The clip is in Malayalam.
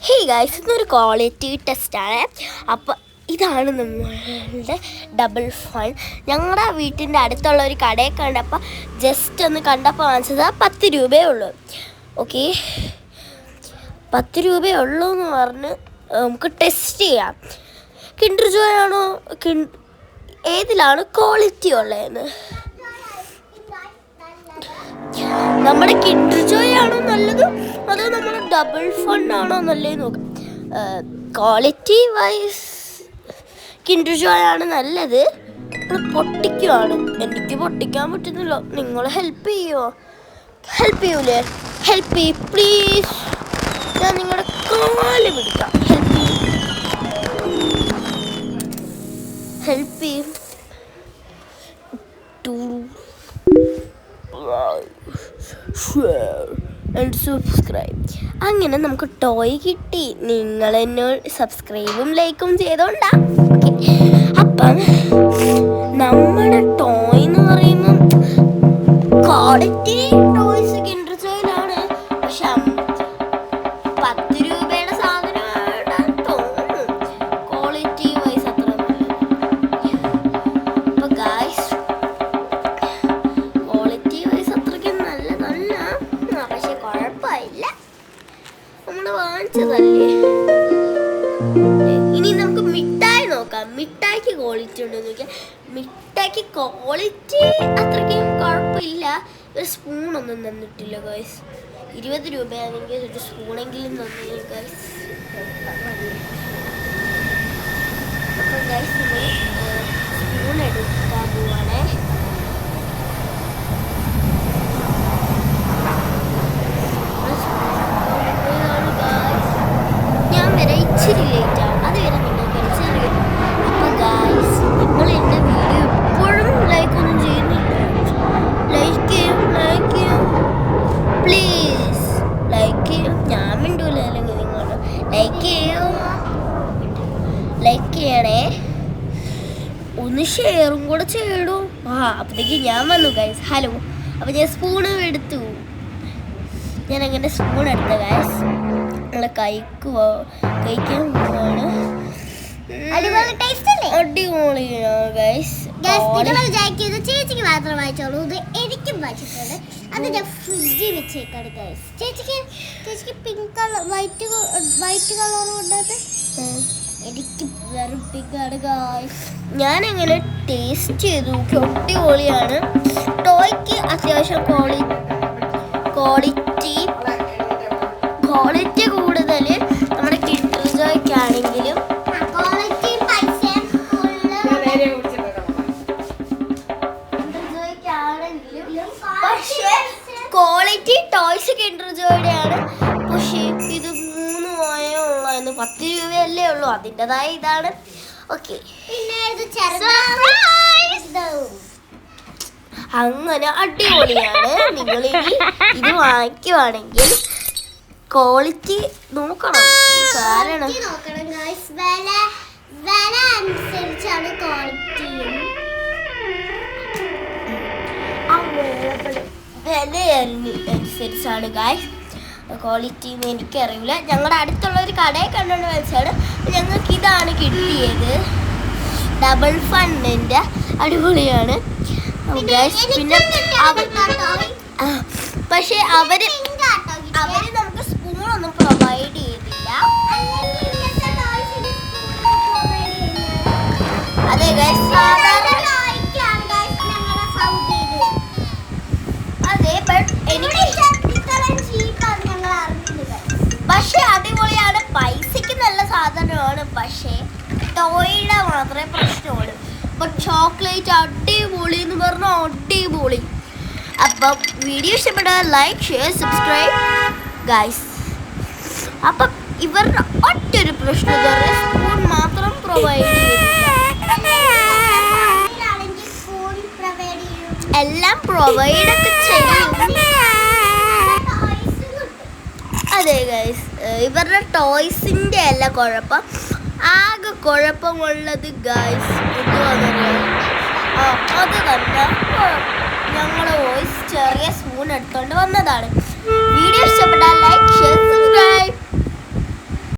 ഹേ ഗൈസ്, ഇതൊരു ക്വാളിറ്റി ടെസ്റ്റാണ്. അപ്പോൾ ഇതാണ് നമ്മളുടെ ഡബിൾ ഫൺ. ഞങ്ങളുടെ വീട്ടിൻ്റെ അടുത്തുള്ള ഒരു കടയിൽ കണ്ടപ്പോൾ ജസ്റ്റ് ഒന്ന് കണ്ടപ്പോൾ വാങ്ങിച്ചത് 10 രൂപയേ ഉള്ളൂ. ഓക്കെ, 10 രൂപയേ ഉള്ളൂ എന്ന് പറഞ്ഞ് നമുക്ക് ടെസ്റ്റ് ചെയ്യാം. കിൻഡർ ജോയ് ആണോ ഏതിലാണ് ക്വാളിറ്റി ഉള്ളതെന്ന്. നമ്മുടെ കിൻഡർ ജോയ് ആണോ നല്ലത്, അതോ നമ്മുടെ ഡബിൾ ഫൺ ആണോ നല്ലത് നോക്കാം. ക്വാളിറ്റി വൈസ് കിൻഡർ ജോയ് ആണ് നല്ലത്. പൊട്ടിക്കുവാണ്, എനിക്ക് പൊട്ടിക്കാൻ പറ്റുന്നില്ല. നിങ്ങൾ ഹെൽപ്പ് ചെയ്യുമോ? ഹെൽപ്പ് ചെയ്യൂലേ? ഹെൽപ്പ് ചെയ്യും പ്ലീസ്. ഞാൻ നിങ്ങളുടെ കാല് പിടിക്കാം. ഹെൽപ്പ് ചെയ്യും. And subscribe. അങ്ങനെ നമുക്ക് ടോയ് കിട്ടി. നിങ്ങൾ എന്നോട് സബ്സ്ക്രൈബും ലൈക്കും ചെയ്തോണ്ടാ. അപ്പം നമ്മുടെ ടോയ് എന്ന് പറയുമ്പോൾ ക്വാളിറ്റി ടോയ്സ് കിൻഡർ ജോയിലാണ്. പക്ഷെ 10 രൂപയുടെ സാധനമായിട്ടാണ് തോന്നുന്നു ക്വാളിറ്റി വൈസ് അത്ര നല്ലത്. അപ്പൊ ഗായ്സ്, ക്വാളിറ്റി വൈസ് അത്രയ്ക്ക് നല്ലതല്ല, പക്ഷെ കുഴപ്പമില്ല, നമ്മൾ വാങ്ങിച്ചതല്ലേ. ഇനി നമുക്ക് മിഠായി നോക്കാം. മിഠായിക്ക് ക്വാളിറ്റി ഉണ്ടോ എന്ന് നോക്കിയാൽ മിഠായിക്ക് ക്വാളിറ്റി അത്രയ്ക്കും കുഴപ്പമില്ല. ഒരു സ്പൂണൊന്നും തന്നിട്ടില്ല ഗൈസ്. 20 രൂപയാണെങ്കിൽ ഒരു സ്പൂണെങ്കിലും തന്നില്ല ഗൈസ്. അപ്പം ഗൈസ്, നമ്മൾ സ്പൂൺ എടുക്കാൻ പോവാണേ. ഞാൻ വരെ ഇച്ചിരി ലേറ്റാണ്, അത് വരെ നിങ്ങൾക്ക് ചെറിയ. അപ്പം ഗൈസ്, നിങ്ങൾ എൻ്റെ വീഡിയോ എപ്പോഴും ലൈക്കൊന്നും ചെയ്യുന്നില്ല. ലൈക്ക് ചെയ്യും പ്ലീസ്. ലൈക്ക് ചെയ്യും. ഞാൻ മിണ്ടൂല, അല്ലെങ്കിൽ നിങ്ങൾ ലൈക്ക് ചെയ്യണേ. ഒന്ന് ഷെയറും കൂടെ ചെയ്യണോ? അപ്പോഴത്തേക്ക് ഞാൻ വന്നു ഗൈസ്. ഹലോ. അപ്പം ഞാൻ സ്പൂണ് എടുത്തു. ഞാൻ അങ്ങനെ സ്പൂൺ എടുത്ത ഗൈസ്. നമ്മളെ കഴിക്കാൻ പോവാണ്. അടിപൊളിയാണ് ഗൈസ്. ചേച്ചിക്ക് മാത്രം വായിച്ചോളൂ. ഇത് എനിക്കും വായിച്ചിട്ടുണ്ട്. അത് ഞാൻ ഫ്രിഡ്ജിൽ വെച്ചേക്കാണ് ഗൈസ്. ചേച്ചിക്ക് പിങ്ക് കളർ വൈറ്റ് കളർ കൊണ്ടത് എനിക്ക് വെറും പിങ്കാണ് ഗൈസ്. ഞാനങ്ങനെ ടേസ്റ്റ് ചെയ്തു. അടിപൊളിയാണ്. ടോയ്ക്ക് അത്യാവശ്യം ക്വാളിറ്റി കൂടുതൽ നമ്മുടെ കിൻഡർ ജോയ്ക്കാണെങ്കിലും. പക്ഷേ ക്വാളിറ്റി ടോയ്സ് കിൻഡർ ജോയുടെ ആണ്. പക്ഷേ ഇത് 3 രൂപയേ ഉള്ളൂ, 10 രൂപയല്ലേ ഉള്ളൂ. അതിൻ്റെതായ ഇതാണ്. ഓക്കെ, അങ്ങനെ അടിപൊളിയാണ്. നിങ്ങളിനി ഇത് വാങ്ങിക്കുവാണെങ്കിൽ ക്വാളിറ്റി നോക്കണം. കാരണം വില അനുസരിച്ചാണ് ക്വാളിറ്റി. വില അനുസരിച്ചാണ് ഗായ്സ് ക്വാളിറ്റി. എനിക്കറിയില്ല. ഞങ്ങളുടെ അടുത്തുള്ള ഒരു കടയിൽ കണ്ടുകൊണ്ട് വെച്ചാണ് ഞങ്ങൾക്ക് ഇതാണ് കിട്ടിയത്. ഡബിൾ ഫണ്ണിൻ്റെ അടിപൊളിയാണ് ഗായ്സ്. പിന്നെ പക്ഷെ അവര് നമുക്ക് സ്പൂണൊന്നും പ്രൊവൈഡ് ചെയ്തില്ല. അതെ ഗായ്സ്, പക്ഷെ അടിപൊളിയാണ്. പൈസക്ക് നല്ല സാധനമാണ്. പക്ഷേ ടോയുടെ മാത്രമേ പ്രശ്നമുള്ളൂ. അപ്പം ചോക്ലേറ്റ് അടിപൊളി എന്ന് പറഞ്ഞാൽ അടിപൊളി. അപ്പം വീഡിയോ ഇഷ്ടപ്പെട്ടാൽ ലൈക്ക്, ഷെയർ, സബ്സ്ക്രൈബ് ഗൈസ്. അപ്പം ഇവരുടെ ഒറ്റൊരു പ്രശ്നം സ്പൂൺ മാത്രം പ്രൊവൈഡ് ചെയ്തില്ല. എല്ലാം പ്രൊവൈഡൊക്കെ ചെയ്യും. അതെ ഗൈസ്, ഇവരുടെ ടോയ്സിൻ്റെ അല്ല കുഴപ്പം. ആകെ കുഴപ്പമുള്ളത് ഗൈസ് എന്തുവാണെന്നറിയാം. അത് തന്നെ ഞങ്ങൾ വോയിസ് ചെറിയ സ്പൂൺ എടുത്തുകൊണ്ട് വന്നതാണ്. വീഡിയോ ഇഷ്ടപ്പെട്ടാൽ ലൈക്ക്, ഷെയർ, സബ്സ്ക്രൈബ്.